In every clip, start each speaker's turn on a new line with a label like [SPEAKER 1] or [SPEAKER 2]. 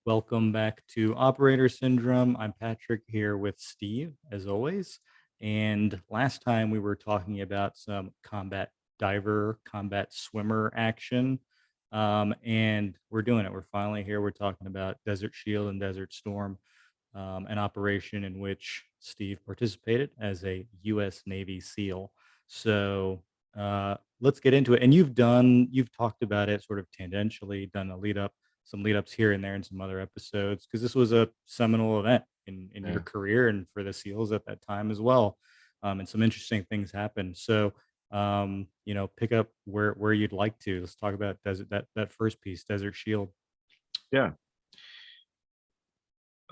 [SPEAKER 1] Welcome back to Operator Syndrome. I'm Patrick here with Steve, as always. And last time we were talking about some combat diver, combat swimmer action. And we're doing it. We're finally here. We're talking about Desert Shield and Desert Storm, an operation in which Steve participated as a U.S. Navy SEAL. Let's get into it. And you've talked about it sort of tangentially, done a lead up, some lead ups here and there in some other episodes, because this was a seminal event in your
[SPEAKER 2] Yeah.
[SPEAKER 1] career and for the SEALs at that time as well. And some interesting things happened. Pick up where you'd like to. Let's talk about that first piece, Desert Shield.
[SPEAKER 2] Yeah.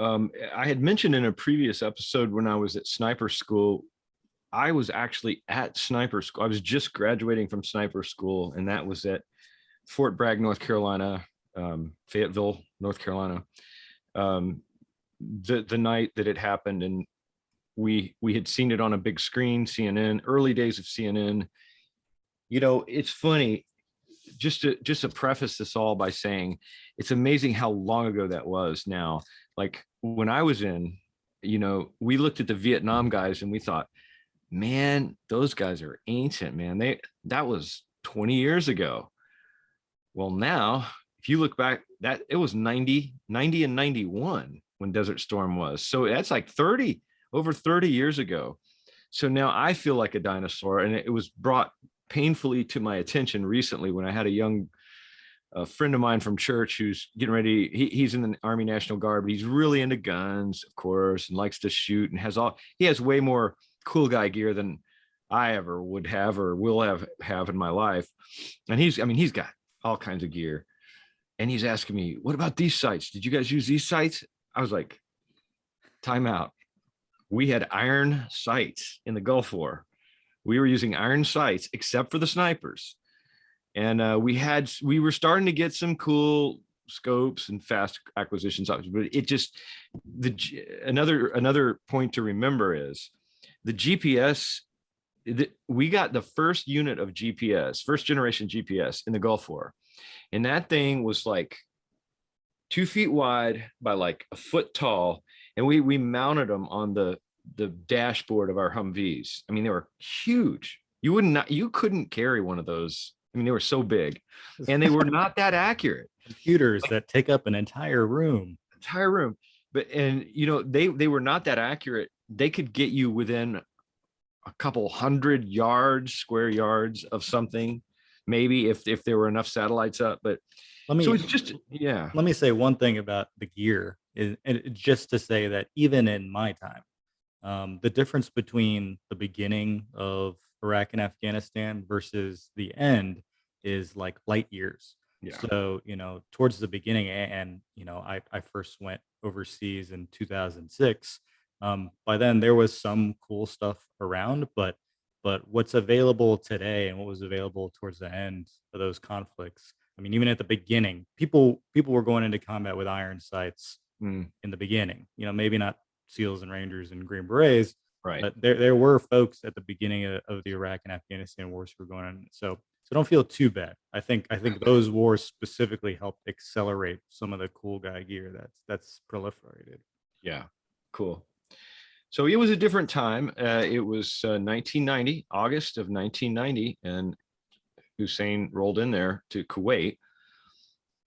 [SPEAKER 2] I had mentioned in a previous episode when I was at sniper school, I was actually at sniper school. I was just graduating from sniper school, and that was at Fort Bragg, North Carolina, Fayetteville, North Carolina. Um, the night that it happened, and we had seen it on a big screen, CNN, early days of CNN. It's funny. Just to preface this all by saying it's amazing how long ago that was now. Like when I was in, we looked at the Vietnam guys and we thought, man, those guys are ancient, man. That was 20 years ago. Well, now if you look back, that it was 90 and 91 when Desert Storm was. So that's like over 30 years ago. So now I feel like a dinosaur, and it was brought painfully to my attention recently when I had a friend of mine from church who's getting ready. He's in the Army National Guard, but he's really into guns, of course, and likes to shoot and he has way more cool guy gear than I ever would have or will have in my life. And he's got all kinds of gear. And he's asking me, what about these sights? Did you guys use these sights? I was like, time out. We had iron sights in the Gulf War. We were using iron sights except for the snipers. And we were starting to get some cool scopes and fast acquisitions, but it just another point to remember is the GPS. We got the first unit of GPS, first generation GPS in the Gulf War, and that thing was like 2 feet wide by like a foot tall, and we mounted them on the dashboard of our Humvees. I mean, they were huge. You couldn't carry one of those. I mean, they were so big, and they were not that accurate.
[SPEAKER 1] Computers that take up an entire room.
[SPEAKER 2] Entire room, they were not that accurate. They could get you within a couple hundred yards, square yards of something, maybe if there were enough satellites up. But
[SPEAKER 1] Let me
[SPEAKER 2] so it's just
[SPEAKER 1] let me say one thing about the gear is, and just to say that even in my time, the difference between the beginning of Iraq and Afghanistan versus the end is like light years.
[SPEAKER 2] yeah,
[SPEAKER 1] So, towards the beginning, and, I first went overseas in 2006. By then, there was some cool stuff around, but what's available today and what was available towards the end of those conflicts. I mean, even at the beginning, people were going into combat with iron sights
[SPEAKER 2] mm,
[SPEAKER 1] in the beginning. Maybe not SEALs and Rangers and Green Berets,
[SPEAKER 2] right.
[SPEAKER 1] but there were folks at the beginning of the Iraq and Afghanistan wars who were going on. So don't feel too bad. I think those wars specifically helped accelerate some of the cool guy gear that's proliferated.
[SPEAKER 2] Yeah, cool. So it was a different time. It was 1990, August of 1990, and Hussein rolled in there to Kuwait.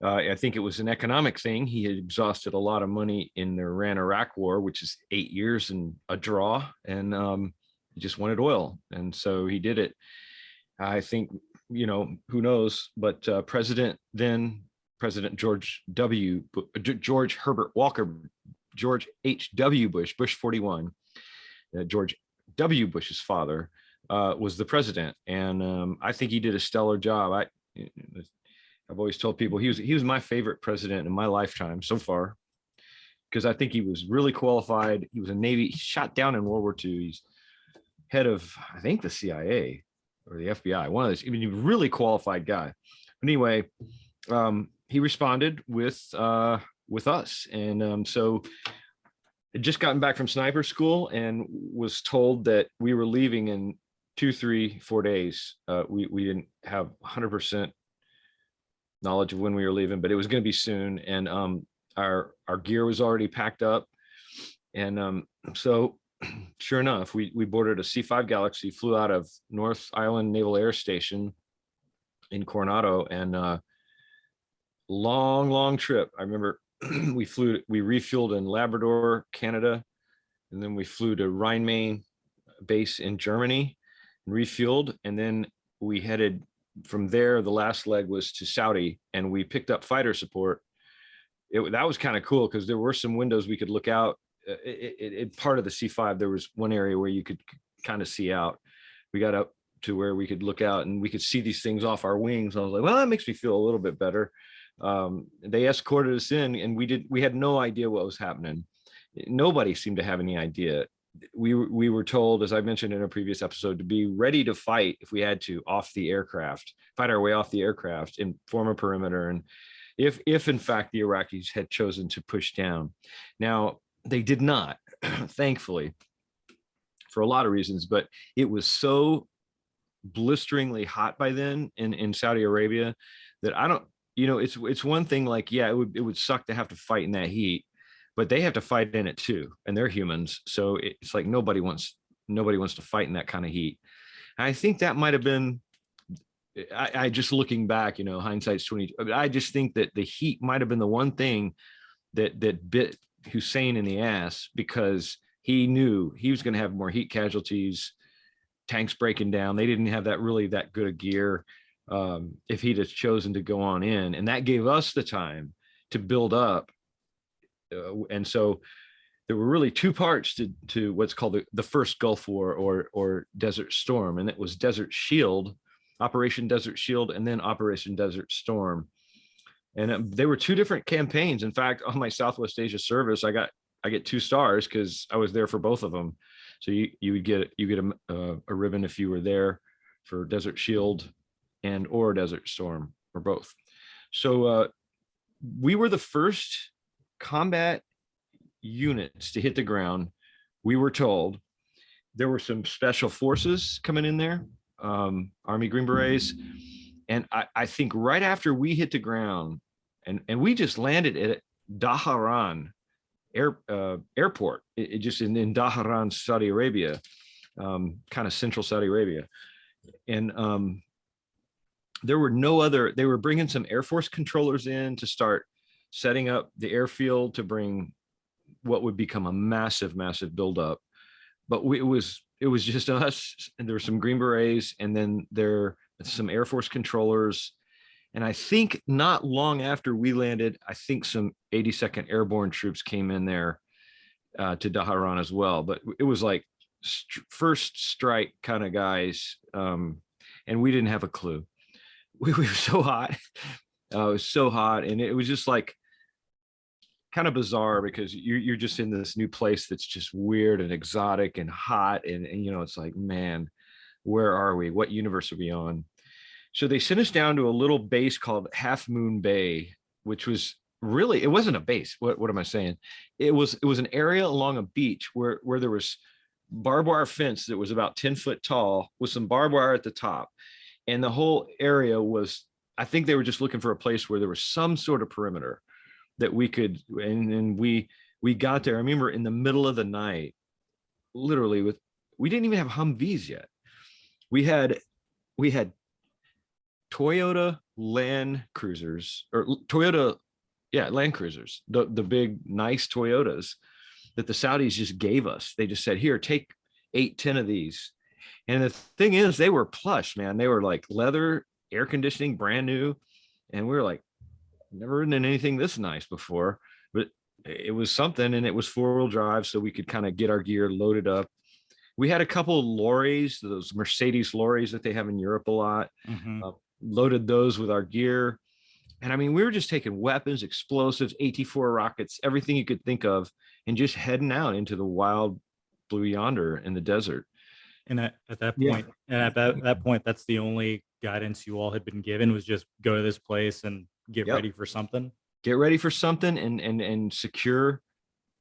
[SPEAKER 2] I think it was an economic thing. He had exhausted a lot of money in the Iran-Iraq war, which is 8 years and a draw, and he just wanted oil, and so he did it. I think, who knows, but President George Herbert Walker, George H.W. Bush, Bush 41, George W. Bush's father, was the president, and I think he did a stellar job. I've always told people he was my favorite president in my lifetime so far, because I think he was really qualified. He was a Navy, shot down in World War II. He's head of, I think, the CIA or the FBI, one of those. I mean, a really qualified guy. But anyway, he responded with us, and so had just gotten back from sniper school and was told that we were leaving in 2, 3, 4 days. We didn't have 100% knowledge of when we were leaving, but it was going to be soon. And our gear was already packed up. And so sure enough, we boarded a C-5 Galaxy, flew out of North Island Naval Air Station in Coronado, and long trip. I remember we refueled in Labrador, Canada, and then we flew to Rhine-Main base in Germany and refueled. And then we headed from there. The last leg was to Saudi, and we picked up fighter support. That was kind of cool because there were some windows we could look out. Part of the C-5, there was one area where you could kind of see out. We got up to where we could look out and we could see these things off our wings. I was like, well, that makes me feel a little bit better. They escorted us in, and we had no idea what was happening. Nobody seemed to have any idea. We were told, as I mentioned in a previous episode, to be ready to fight if we had to off the aircraft, fight our way off the aircraft and form a perimeter. And if in fact the Iraqis had chosen to push down. Now, they did not, thankfully, for a lot of reasons, but it was so blisteringly hot by then in Saudi Arabia that I don't, it's one thing like, yeah, it would suck to have to fight in that heat, but they have to fight in it too, and they're humans. So it's like nobody wants to fight in that kind of heat. And I think that might have been, I just looking back, hindsight's 20. I just think that the heat might have been the one thing that bit Hussein in the ass, because he knew he was going to have more heat casualties, tanks breaking down. They didn't have that good a gear if he'd have chosen to go on in, and that gave us the time to build up. And so there were really two parts to what's called the first Gulf War or Desert Storm, and it was Desert Shield, Operation Desert Shield, and then Operation Desert Storm. And they were two different campaigns. In fact, on my Southwest Asia service, I get 2 stars because I was there for both of them. So you would get a ribbon if you were there for Desert Shield or Desert Storm, or both. So we were the first combat units to hit the ground. We were told there were some special forces coming in there, Army Green Berets. And I think right after we hit the ground, and we just landed at Dhahran airport, it just in Dhahran, Saudi Arabia, kind of central Saudi Arabia. And there were no other, they were bringing some Air Force controllers in to start setting up the airfield to bring what would become a massive buildup. But it was just us, and there were some Green Berets, and then there some Air Force controllers. And I think not long after we landed, I think some 82nd Airborne troops came in there to Dhahran as well. But it was like first strike kind of guys, and we didn't have a clue. We were so hot. It was so hot, and it was just like kind of bizarre because you're just in this new place that's just weird and exotic and hot, and it's like, man, where are we? What universe are we on? So they sent us down to a little base called Half Moon Bay, which was really, it wasn't a base. What am I saying? It was an area along a beach where there was barbed wire fence that was about 10 foot tall with some barbed wire at the top. And the whole area was, I think they were just looking for a place where there was some sort of perimeter that we could, and we got there. I remember in the middle of the night, literally we didn't even have Humvees yet. We had Toyota Land Cruisers, or Toyota, Land Cruisers, the big nice Toyotas that the Saudis just gave us. They just said, here, take 8-10 of these. And the thing is, they were plush, man. They were like leather, air conditioning, brand new. And we were like, never ridden in anything this nice before, but it was something, and it was 4-wheel drive, so we could kind of get our gear loaded up. We had a couple of lorries, those Mercedes lorries that they have in Europe a lot, loaded those with our gear. And I mean, we were just taking weapons, explosives, AT-4 rockets, everything you could think of, and just heading out into the wild blue yonder in the desert.
[SPEAKER 1] And at that point, that point, that's the only guidance you all had been given, was just go to this place and get ready for something.
[SPEAKER 2] Get ready for something and secure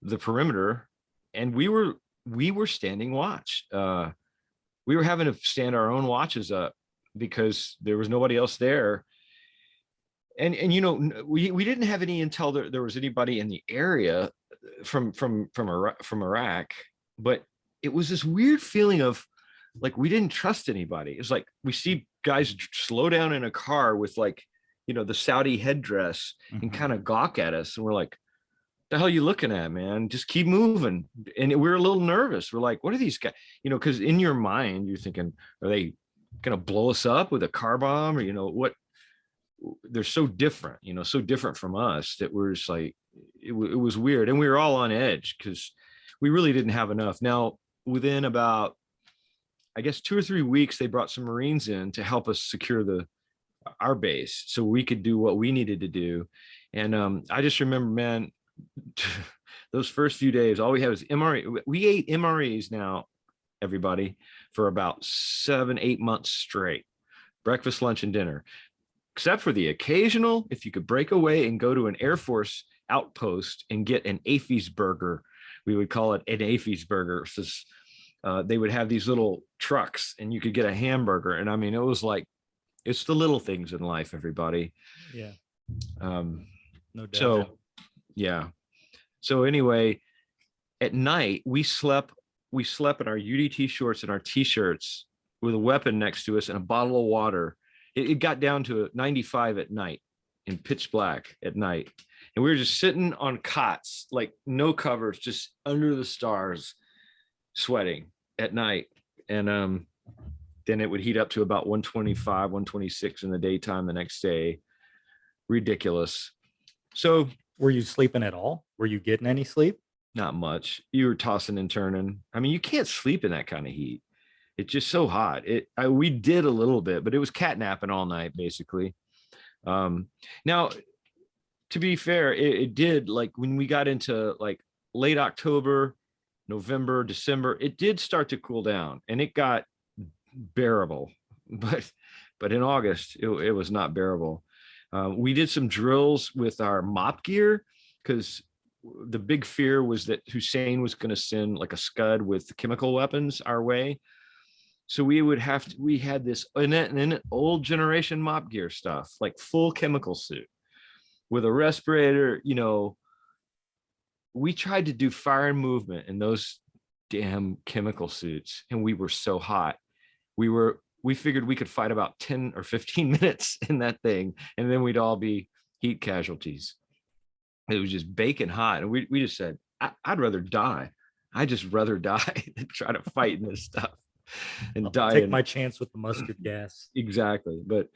[SPEAKER 2] the perimeter. And we were standing watch. We were having to stand our own watches up because there was nobody else there. and you know, we didn't have any intel that there was anybody in the area from Iraq, but it was this weird feeling of like we didn't trust anybody. It's like we see guys slow down in a car with like, you know, the Saudi headdress and
[SPEAKER 1] Mhm.
[SPEAKER 2] kind of gawk at us, and we're like, the hell are you looking at, man? Just keep moving. And we're a little nervous. We're like, what are these guys? You know, because in your mind, you're thinking, are they gonna blow us up with a car bomb? Or, you know, what, they're so different, you know, so different from us that we're just like, it was weird. And we were all on edge because we really didn't have enough. Now, within about, I guess, 2 or 3 weeks, they brought some Marines in to help us secure our base so we could do what we needed to do. And I just remember, man, those first few days, all we had was MRE. We ate MREs now, everybody, for about 7, 8 months straight, breakfast, lunch, and dinner, except for the occasional, if you could break away and go to an Air Force outpost and get an AFIS burger. We would call it an AFIS burger. They would have these little trucks and you could get a hamburger. And I mean, it was like, it's the little things in life, everybody.
[SPEAKER 1] Yeah,
[SPEAKER 2] Um,
[SPEAKER 1] no doubt.
[SPEAKER 2] so yeah. So anyway, at night we slept in our UDT shorts and our t-shirts with a weapon next to us and a bottle of water. It got down to 95 at night in pitch black at night. And we were just sitting on cots, like no covers, just under the stars, sweating at night. And then it would heat up to about 125, 126 in the daytime the next day. Ridiculous. So
[SPEAKER 1] Were you sleeping at all? Were you getting any sleep?
[SPEAKER 2] not much. You were tossing and turning. I mean, you can't sleep in that kind of heat. It's just so hot. We did a little bit, but it was catnapping all night, basically. Now, to be fair, it did, like when we got into like late October, November, December, it did start to cool down and it got bearable. But in August, it was not bearable. We did some drills with our mop gear because the big fear was that Hussein was going to send like a scud with chemical weapons our way. So we had this an old generation mop gear stuff, like full chemical suit with a respirator. You know, we tried to do fire and movement in those damn chemical suits, and we were so hot. We figured we could fight about 10 or 15 minutes in that thing, and then we'd all be heat casualties. It was just baking hot. And we just said, I'd rather die. I just rather die than try to fight in this stuff and
[SPEAKER 1] I'll
[SPEAKER 2] die.
[SPEAKER 1] take my chance with the mustard gas.
[SPEAKER 2] Exactly. But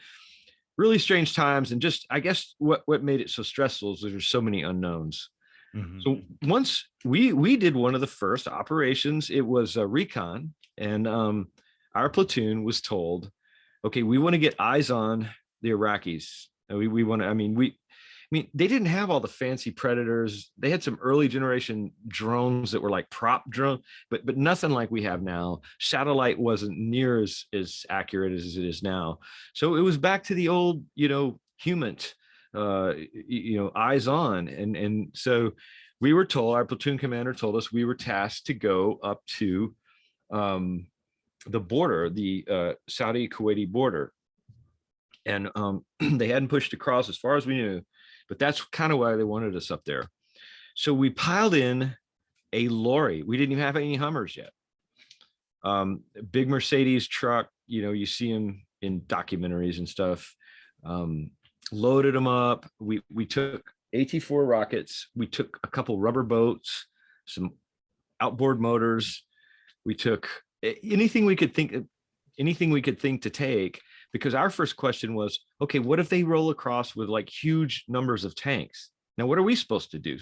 [SPEAKER 2] really strange times. And just, I guess what made it so stressful is there's so many unknowns.
[SPEAKER 1] Mhm.
[SPEAKER 2] So once we did one of the first operations, it was a Recon, and our platoon was told, okay, we want to get eyes on the Iraqis. And we want to, I mean, they didn't have all the fancy Predators. They had some early generation drones that were like prop drone, but nothing like we have now. Satellite wasn't near as accurate as it is now. So it was back to the old, you know, human, eyes on. And so we were told, our platoon commander told us we were tasked to go up to the border, the Saudi Kuwaiti border. And they hadn't pushed across as far as we knew, but that's kind of why they wanted us up there. So we piled in a lorry. We didn't even have any Hummers yet. Big Mercedes truck, you know, you see them in documentaries and stuff. Loaded them up. We took AT-4 rockets. We took a couple rubber boats, some outboard motors. We took anything we could think to take, because our first question was, okay, what if they roll across with like huge numbers of tanks? Now, what are we supposed to do?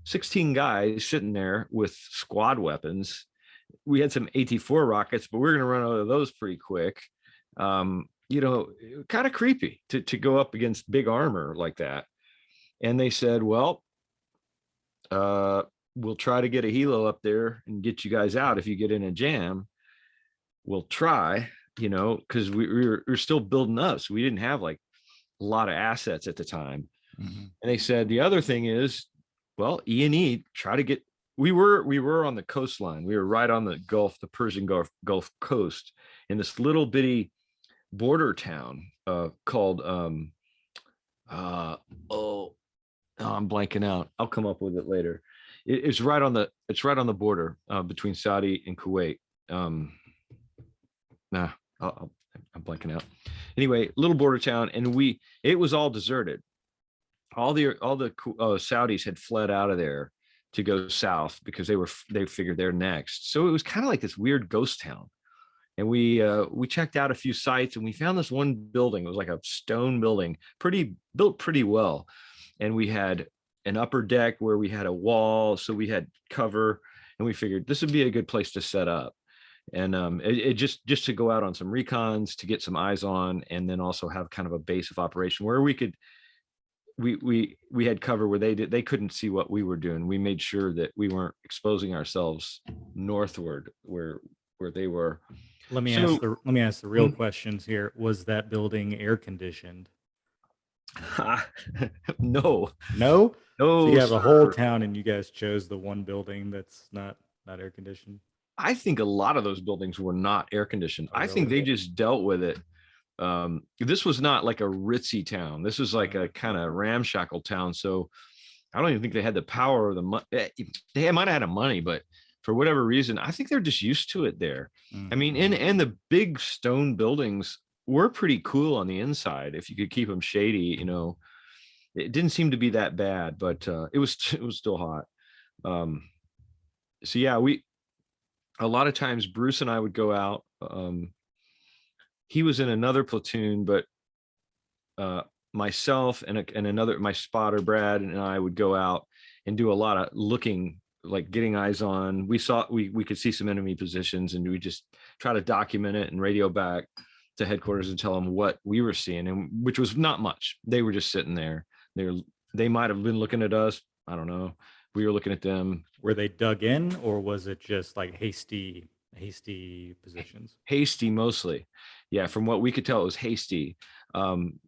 [SPEAKER 2] 16 guys sitting there with squad weapons. We had some AT-4 rockets, but we're going to run out of those pretty quick. Kind of creepy to go up against big armor like that. And they said, well, we'll try to get a helo up there and get you guys out if you get in a jam. We'll try, because we're still building up. So we didn't have like a lot of assets at the time. Mm-hmm. And they said the other thing is, well, E&E try to get. We were on the coastline. We were right on the Persian Gulf coast, in this little bitty border town called Uh, oh, I'm blanking out. I'll come up with it later. It's right on the border between Saudi and Kuwait. Um, nah, I'm blanking out. Anyway, little border town, and it was all deserted. All the Saudis had fled out of there to go south because they figured they're next. So it was kind of like this weird ghost town. And we checked out a few sites, and we found this one building. It was like a stone building, built pretty well. And we had an upper deck where we had a wall, so we had cover, and we figured this would be a good place to set up. And it just to go out on some recons to get some eyes on, and then also have kind of a base of operation where we had cover where they couldn't see what we were doing. We made sure that we weren't exposing ourselves northward where they were.
[SPEAKER 1] Let me ask
[SPEAKER 2] So
[SPEAKER 1] the real questions here. Was that building air conditioned?
[SPEAKER 2] no,
[SPEAKER 1] No. So
[SPEAKER 2] no,
[SPEAKER 1] you have a whole
[SPEAKER 2] sir.
[SPEAKER 1] town, and you guys chose the one building that's not air conditioned.
[SPEAKER 2] I think a lot of those buildings were not air conditioned.
[SPEAKER 1] Oh,
[SPEAKER 2] I think
[SPEAKER 1] really?
[SPEAKER 2] they just dealt with it. This was not like a ritzy town. This was like a kind of ramshackle town. So I don't even think they had the power or the money. They might have had the money, but for whatever reason, I think they're just used to it there. I mean,
[SPEAKER 1] Mm-hmm.
[SPEAKER 2] and the big stone buildings were pretty cool on the inside if you could keep them shady. It didn't seem to be that bad, but it was still hot. Um, so yeah, we a lot of times Bruce and I would go out. He was in another platoon, but uh, myself and another my spotter Brad and I would go out and do a lot of looking, like getting eyes on. We could see some enemy positions, and we just try to document it and radio back to headquarters and tell them what we were seeing, and which was not much. They were just sitting there. They might have been looking at us. I don't know. We were looking at them.
[SPEAKER 1] Were they dug in, or was it just like hasty positions?
[SPEAKER 2] Hasty mostly. Yeah, from what we could tell, it was hasty. um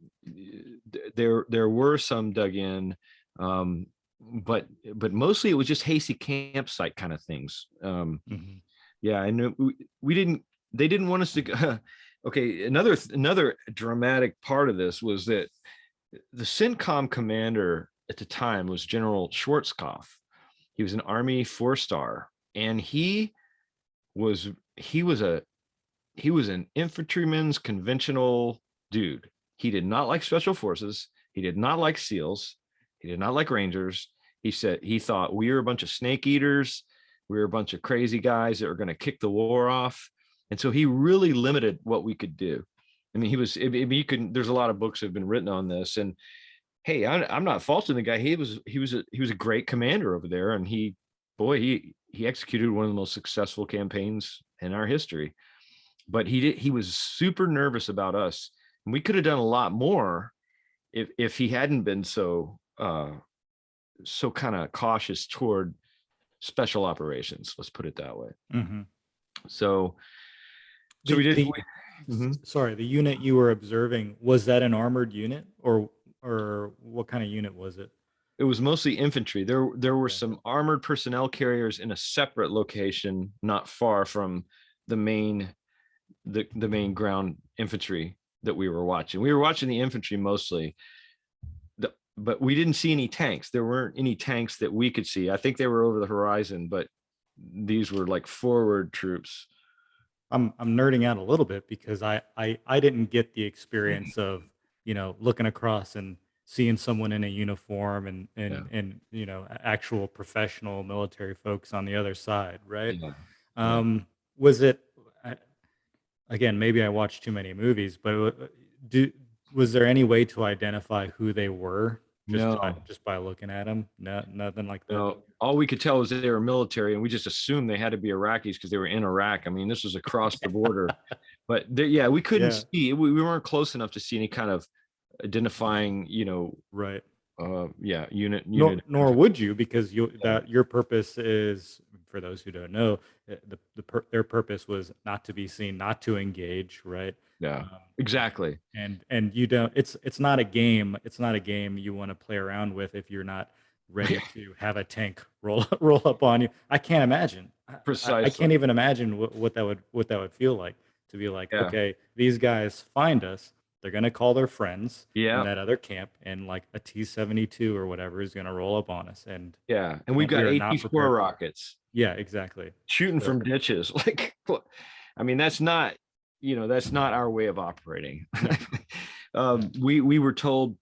[SPEAKER 2] there were some dug in, um but mostly it was just hasty campsite kind of things.
[SPEAKER 1] Hmm.
[SPEAKER 2] Yeah, and we didn't they didn't want us to go. Okay, another dramatic part of this was that the CENTCOM commander at the time was General Schwarzkopf. He was an Army 4-star, and was he was a he was an infantryman's conventional dude. He did not like special forces. He did not like SEALs. He did not like Rangers. He said he thought we were a bunch of snake eaters. We were a bunch of crazy guys that were going to kick the war off. And so he really limited what we could do. I mean, you can, there's a lot of books that have been written on this. And hey, I'm not faulting the guy. He was a great commander over there. And he executed one of the most successful campaigns in our history. But he was super nervous about us, and we could have done a lot more if he hadn't been so kind of cautious toward special operations. Let's put it that way.
[SPEAKER 1] Hmm.
[SPEAKER 2] So so we
[SPEAKER 1] The
[SPEAKER 2] did.
[SPEAKER 1] the
[SPEAKER 2] Mhm.
[SPEAKER 1] sorry, the unit you were observing, was that an armored unit, or what kind of unit was it?
[SPEAKER 2] It was mostly infantry. There were
[SPEAKER 1] Okay.
[SPEAKER 2] some armored personnel carriers in a separate location, not far from the main the main ground infantry that we were watching. We were watching the infantry mostly, but we didn't see any tanks. There weren't any tanks that we could see. I think they were over the horizon, but these were like forward troops.
[SPEAKER 1] I'm nerding out a little bit because I didn't get the experience of, looking across and seeing someone in a uniform and
[SPEAKER 2] Yeah,
[SPEAKER 1] actual professional military folks on the other side, right?
[SPEAKER 2] yeah, yeah.
[SPEAKER 1] Um, was it I- again, maybe I watched too many movies, but do was there any way to identify who they were
[SPEAKER 2] No,
[SPEAKER 1] just by looking at them? No, nothing like that.
[SPEAKER 2] no. All we could tell was that they were military, and we just assumed they had to be Iraqis because they were in Iraq. I mean, this was across the border, but yeah, we couldn't
[SPEAKER 1] Yeah,
[SPEAKER 2] see. We weren't close enough to see any kind of identifying,
[SPEAKER 1] right.
[SPEAKER 2] yeah, unit
[SPEAKER 1] Nor would you, because your purpose is, for those who don't know, their purpose was not to be seen, not to engage, right?
[SPEAKER 2] yeah,
[SPEAKER 1] Um,
[SPEAKER 2] exactly.
[SPEAKER 1] and you don't. It's not a game. It's not a game you want to play around with if you're not ready to have a tank roll up on you. I can't imagine. I
[SPEAKER 2] Precisely.
[SPEAKER 1] can't even imagine what that would feel like to be like,
[SPEAKER 2] Yeah.
[SPEAKER 1] okay, these guys find us. they're going to call their friends in
[SPEAKER 2] Yeah.
[SPEAKER 1] that other camp, and like a T-72 or whatever is going to roll up on us, and
[SPEAKER 2] Yeah. And we've
[SPEAKER 1] we
[SPEAKER 2] got
[SPEAKER 1] are not
[SPEAKER 2] AT-4
[SPEAKER 1] prepared for it.
[SPEAKER 2] rockets
[SPEAKER 1] Yeah, exactly.
[SPEAKER 2] shooting
[SPEAKER 1] So
[SPEAKER 2] from ditches. Like, I mean, that's not, that's not our way of operating.
[SPEAKER 1] no, no.
[SPEAKER 2] We were told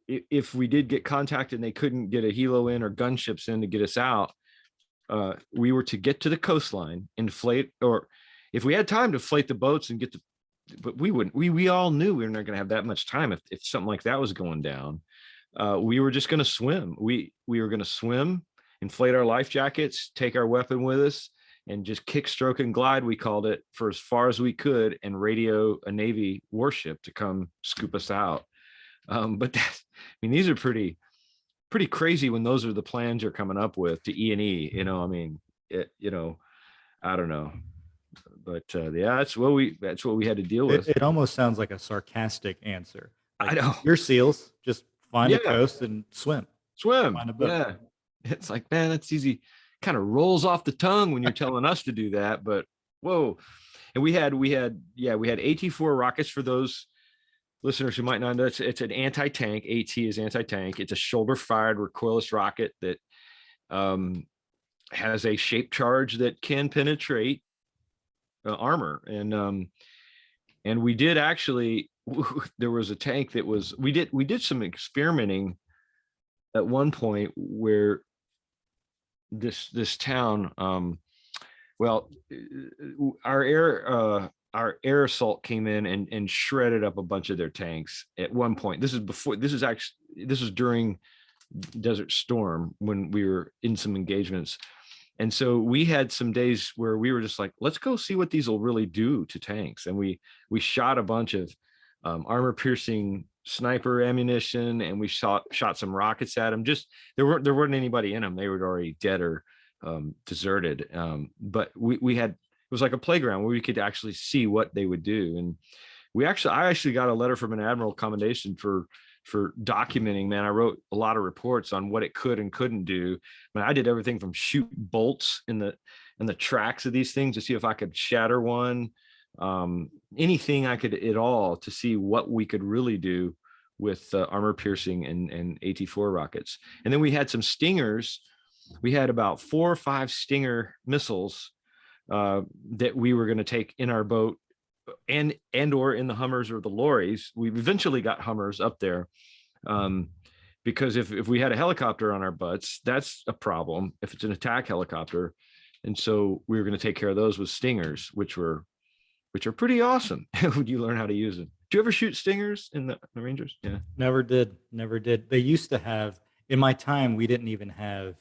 [SPEAKER 2] if we did get contacted and they couldn't get a helo in or gunships in to get us out, we were to get to the coastline, inflate, or if we had time to inflate the boats and get the, but we wouldn't, we all knew we were not going to have that much time if something like that was going down. We were just going to swim. We were going to swim, inflate our life jackets, take our weapon with us, and just kick, stroke, and glide, we called it, for as far as we could, and radio a Navy warship to come scoop us out. But that, I mean, these are pretty crazy when those are the plans you're coming up with to E&E. I mean, I don't know, but yeah, that's what we had to deal with.
[SPEAKER 1] It almost sounds like a sarcastic answer.
[SPEAKER 2] I
[SPEAKER 1] Like,
[SPEAKER 2] know.
[SPEAKER 1] you're SEALs, just find a
[SPEAKER 2] Yeah,
[SPEAKER 1] coast and swim.
[SPEAKER 2] swim.
[SPEAKER 1] Find a boat.
[SPEAKER 2] Yeah, it's like, man, that's easy. Kind of rolls off the tongue when you're telling us to do that, but whoa. And we had AT-4 rockets. For those listeners who might not know, it's an anti-tank. AT is anti-tank. It's a shoulder-fired recoilless rocket that has a shape charge that can penetrate armor. And we did actually, there was a tank that was, we did some experimenting at one point where this town, well, our air assault came in and shredded up a bunch of their tanks at one point. This is during Desert Storm, when we were in some engagements. And so we had some days where we were just like, let's go see what these will really do to tanks. And we shot a bunch of armor piercing sniper ammunition, and we shot some rockets at them. Just there weren't anybody in them. They were already dead or deserted. But we had, it was like a playground where we could actually see what they would do. And I actually got a letter from an admiral commendation for documenting. Man, I wrote a lot of reports on what it could and couldn't do. I mean, I did everything from shoot bolts in the tracks of these things to see if I could shatter one, anything I could at all, to see what we could really do with armor piercing and AT-4 rockets. And then we had some Stingers. We had about 4 or 5 Stinger missiles that we were going to take in our boat and or in the Hummers or the lorries. We eventually got Hummers up there, because if we had a helicopter on our butts, that's a problem if it's an attack helicopter. And so we were going to take care of those with Stingers, which are pretty awesome when you learn how to use them. Do you ever shoot Stingers in the Rangers? Yeah.
[SPEAKER 1] Never did. They used to have, in my time, we didn't even have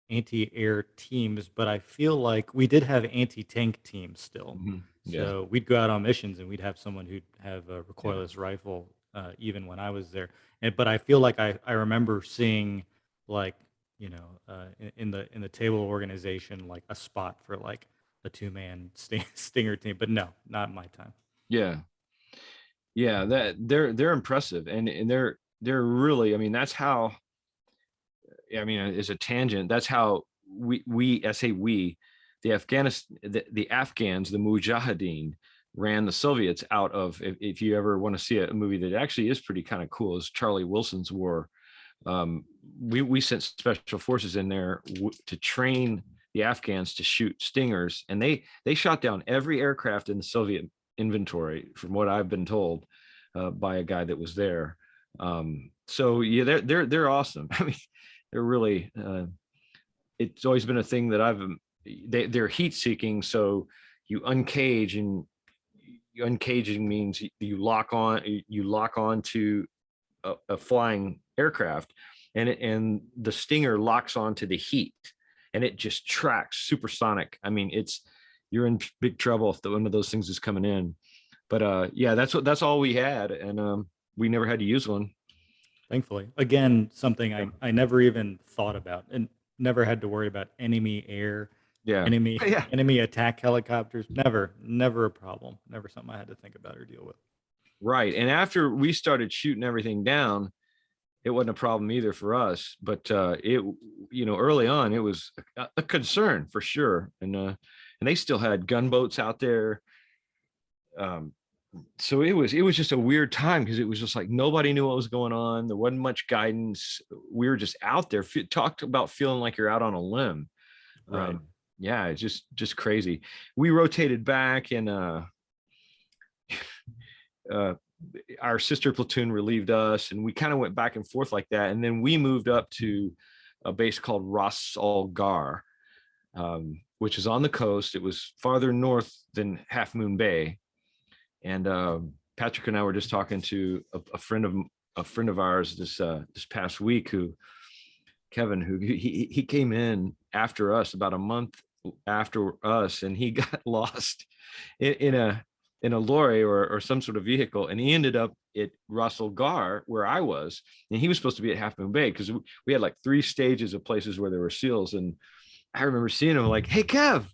[SPEAKER 1] anti-air teams, but I feel like we did have anti-tank teams still.
[SPEAKER 2] Mm-hmm. Yeah.
[SPEAKER 1] So we'd go out on missions and we'd have someone who'd have a recoilless rifle, even when I was there. But I feel like I remember seeing, like, in the table organization, like a spot for like a 2-man Stinger team. But no, not in my time.
[SPEAKER 2] Yeah. Yeah, that they're impressive, and they're really, I mean, that's how, I mean, as a tangent, that's how I say we, the Afghans, the Mujahideen, ran the Soviets out of, if you ever want to see a movie that actually is pretty kind of cool, is Charlie Wilson's War. We sent special forces in there to train the Afghans to shoot Stingers, and they shot down every aircraft in the Soviet inventory, from what I've been told by a guy that was there. So yeah, they're awesome. I mean, they're really, it's always been a thing that they're heat seeking. So you uncage, and uncaging means you lock on to a flying aircraft, and the Stinger locks onto the heat, and it just tracks supersonic. I mean, you're in big trouble if one of those things is coming in. But yeah, that's all we had, and we never had to use one.
[SPEAKER 1] Thankfully, again, something I never even thought about, and never had to worry about enemy air,
[SPEAKER 2] Yeah.
[SPEAKER 1] enemy attack helicopters. Never a problem. Never something I had to think about or deal with.
[SPEAKER 2] Right. And after we started shooting everything down, it wasn't a problem either for us. But early on, it was a concern for sure. And they still had gunboats out there. so it was just a weird time because it was just like nobody knew what was going on. There wasn't much guidance. We were just out there. Talked about feeling like you're out on a limb.
[SPEAKER 1] Right.
[SPEAKER 2] Yeah, it's just crazy. We rotated back, and uh, our sister platoon relieved us, and we kind of went back and forth like that. And then we moved up to a base called Ras Al Gar, which is on the coast. It was farther north than Half Moon Bay. And Patrick and I were just talking to a friend of ours this past week, who Kevin, who he came in after us, about a month after us, and he got lost in a lorry or some sort of vehicle, and he ended up at Ras Al Gar, where I was, and he was supposed to be at Half Moon Bay, because we had like 3 stages of places where there were SEALs. And I remember seeing him like, "Hey, Kev,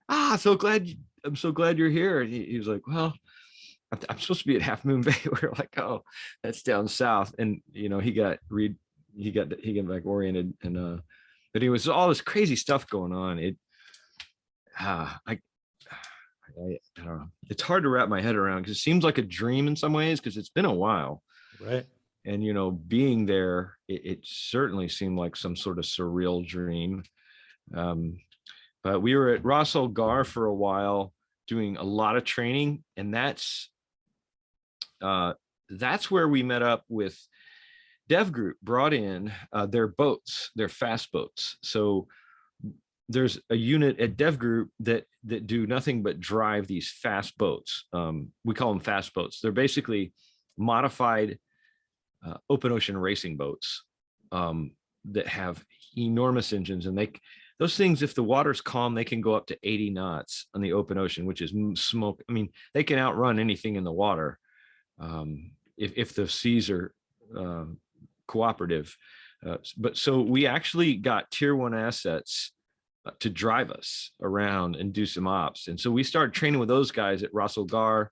[SPEAKER 2] I'm so glad you're here." And he was like, "Well, I'm supposed to be at Half Moon Bay." We're like, "Oh, that's down south." And he got back oriented, and but it was all this crazy stuff going on. I don't know. It's hard to wrap my head around, because it seems like a dream in some ways, because it's been a while.
[SPEAKER 1] Right.
[SPEAKER 2] And being there, it certainly seemed like some sort of surreal dream. Um, but we were at Ras Al Gar for a while doing a lot of training, and that's where we met up with Dev Group. Brought in their boats, their fast boats. So there's a unit at Dev Group that do nothing but drive these fast boats. We call them fast boats. They're basically modified open ocean racing boats that have enormous engines, and those things, if the water's calm, they can go up to 80 knots on the open ocean, which is smoke. I mean, they can outrun anything in the water if the seas are cooperative. But so we actually got tier 1 assets to drive us around and do some ops. And so we started training with those guys at Ras Al Gar,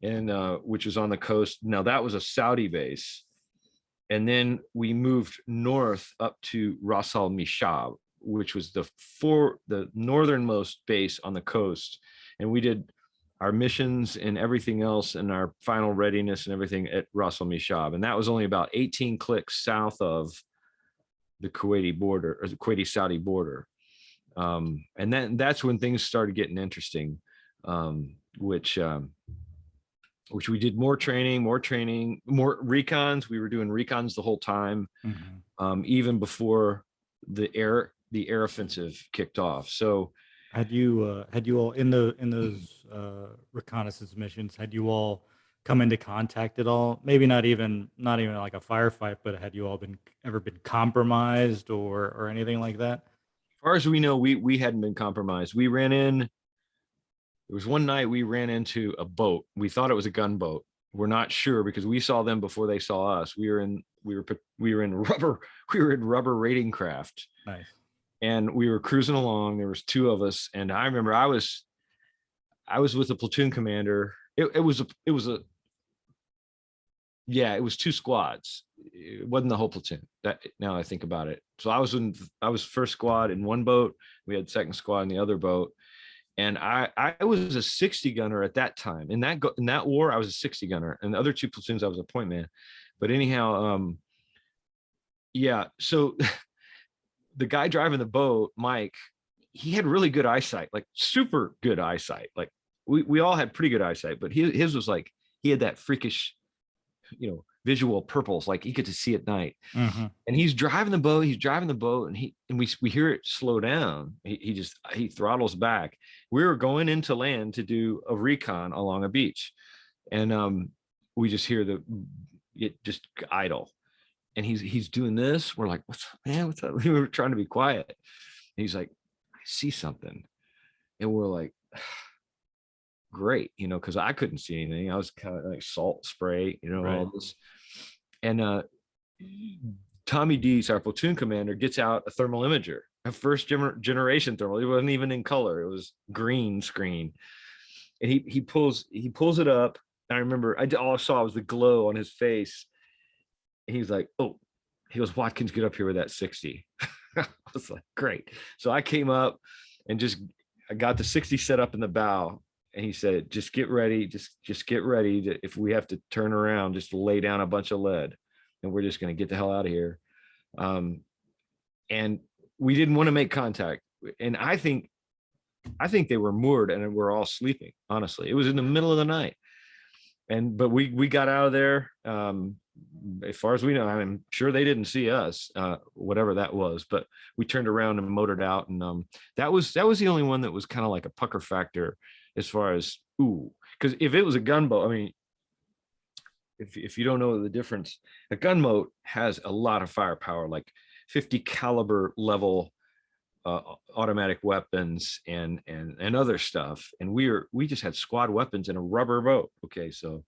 [SPEAKER 2] and which was on the coast. Now that was a Saudi base. And then we moved north up to Ras Al Mishab, which was the northernmost base on the coast. And we did our missions and everything else, and our final readiness and everything at Ras Al Mishab. And that was only about 18 clicks south of the Kuwaiti border, or the Kuwaiti Saudi border. And then that's when things started getting interesting, which we did more training, more recons. We were doing recons the whole time, even before the air offensive kicked off. So
[SPEAKER 1] had you all in those reconnaissance missions, had you all come into contact at all? Maybe not even like a firefight, but had you all ever been compromised or anything like that?
[SPEAKER 2] as far as we know, we hadn't been compromised. We ran in. There was one night we ran into a boat. We thought it was a gunboat. We're not sure, because we saw them before they saw us. We were in rubber raiding craft.
[SPEAKER 1] Nice.
[SPEAKER 2] And we were cruising along. There was 2 of us, and I remember I was with a platoon commander. It was 2 squads. It wasn't the whole platoon. That, now I think about it. So I was first squad in one boat. We had second squad in the other boat. And I was a 60 gunner at that time. In that war, I was a 60 gunner, and the other 2 platoons, I was a point man. But anyhow, so the guy driving the boat, Mike, he had really good eyesight, like super good eyesight. Like we all had pretty good eyesight, but his was like, he had that freakish, visual purples, like he could to see at night. And he's driving the boat, and we hear it slow down. He throttles back. We were going into land to do a recon along a beach, and we just hear it just idle. And he's doing this. We're like, "What's up, man? What's up?" We were trying to be quiet. And he's like, "I see something." And we're like, great, because I couldn't see anything. I was kind of like salt spray,
[SPEAKER 1] Right.
[SPEAKER 2] all this. And Tommy Deese, our platoon commander, gets out a thermal imager, a first generation thermal. It wasn't even in color. It was green screen. And he pulls it up. And I remember all I saw was the glow on his face. And he's like, "Oh," he goes, "Watkins, get up here with that 60. I was like, great. So I came up and I got the 60 set up in the bow. and he said, just get ready, just get ready to, if we have to turn around, just lay down a bunch of lead, and we're just going to get the hell out of here. And we didn't want to make contact. And I think they were moored and we're all sleeping. Honestly, it was in the middle of the night, but we got out of there. As far as we know, I'm sure they didn't see us, whatever that was, but we turned around and motored out. And that was the only one that was kind of like a pucker factor as far as, because if it was a gunboat, I mean, if you don't know the difference, a gunboat has a lot of firepower, like 50 caliber level automatic weapons and other stuff, and we just had squad weapons in a rubber boat. Okay, so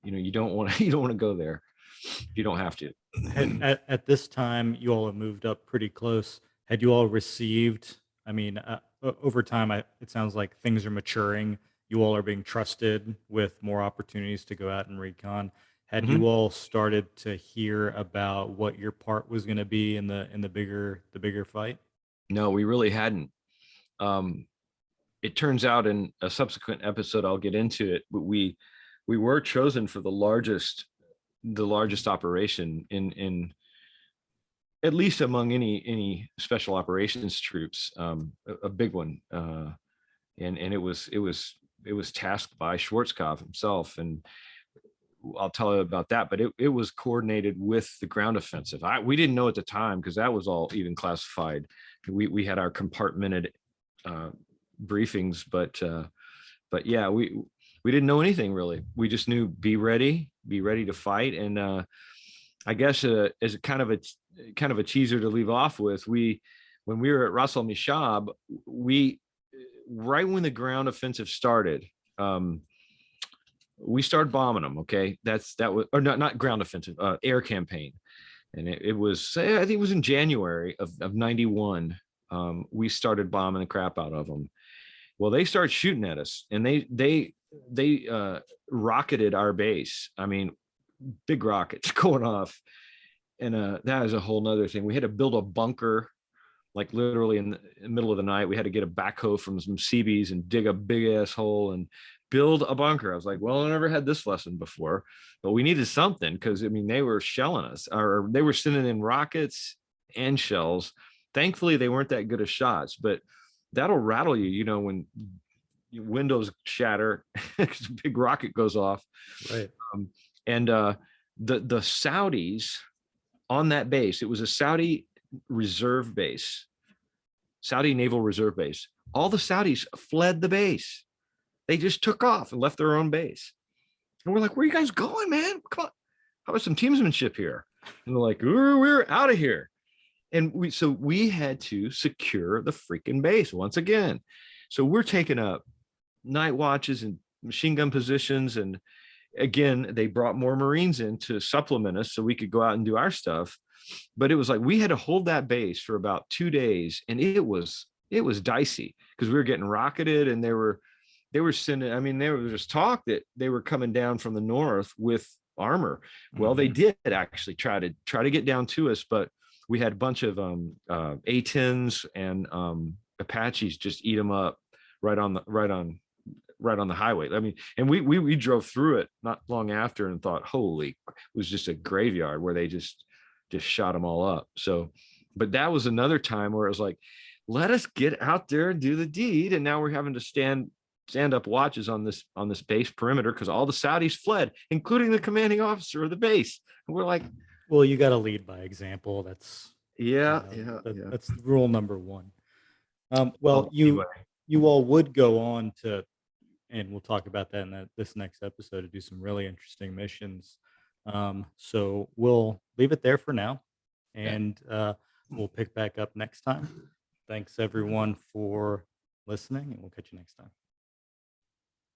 [SPEAKER 2] you don't want to go there if you don't have to.
[SPEAKER 1] At this time, you all have moved up pretty close. Had you all received? I mean, over time, it sounds like things are maturing. You all are being trusted with more opportunities to go out and recon. Had
[SPEAKER 2] Mhm.
[SPEAKER 1] you all started to hear about what your part was going to be in the bigger fight?
[SPEAKER 2] No, we really hadn't. um it turns out in a subsequent episode, I'll get into it, but we were chosen for the largest operation in at least among any special operations troops, a big one. And it was tasked by Schwarzkopf himself, and I'll tell you about that. But it was coordinated with the ground offensive. We didn't know at the time because that was all even classified. We had our compartmented briefings, but yeah, we didn't know anything really. We just knew be ready to fight. And I guess as a kind of a teaser to leave off with, when we were at Ras Al Mishab, we right when the ground offensive started, we started bombing them. Okay, that was, or not ground offensive, air campaign, and it was, I think it was in January of '91. We started bombing the crap out of them. Well, they started shooting at us, and they rocketed our base. I mean, big rockets going off, and that is a whole nother thing. We had to build a bunker, like literally in the middle of the night. We had to get a backhoe from some Seabees and dig a big ass hole and build a bunker. I was like, well, I never had this lesson before, but we needed something, because I mean, they were shelling us, or they were sending in rockets and shells. Thankfully, they weren't that good of shots, but that'll rattle you, when windows shatter because a big rocket goes off.
[SPEAKER 1] Right.
[SPEAKER 2] And the Saudis on that base, it was a Saudi reserve base, Saudi naval reserve base. All the Saudis fled the base. They just took off and left their own base. And we're like, where are you guys going, man? Come on. How about some teamsmanship here? And they're like, we're out of here. And we had to secure the freaking base once again. So we're taking up night watches and machine gun positions. And again, they brought more Marines in to supplement us so we could go out and do our stuff. But it was like we had to hold that base for about 2 days, and it was dicey because we were getting rocketed, and they were sending. I mean, there was just talk that they were coming down from the north with armor. Well, they did actually try to get down to us, but we had a bunch of A-10s and Apaches just eat them up right on the highway. I mean, and we drove through it not long after and thought, holy, it was just a graveyard where they just shot them all up. So, but that was another time where it was like, let us get out there and do the deed. And now we're having to stand up watches on this base perimeter because all the Saudis fled, including the commanding officer of the base. And we're like,
[SPEAKER 1] Well, you got to lead by example. That's
[SPEAKER 2] yeah,
[SPEAKER 1] that's rule number one. Well,
[SPEAKER 2] well, anyway.
[SPEAKER 1] you all would go on to, and we'll talk about that in this next episode, to do some really interesting missions. So we'll leave it there for now,
[SPEAKER 2] Yeah.
[SPEAKER 1] and we'll pick back up next time. Thanks everyone for listening, and we'll catch you next time.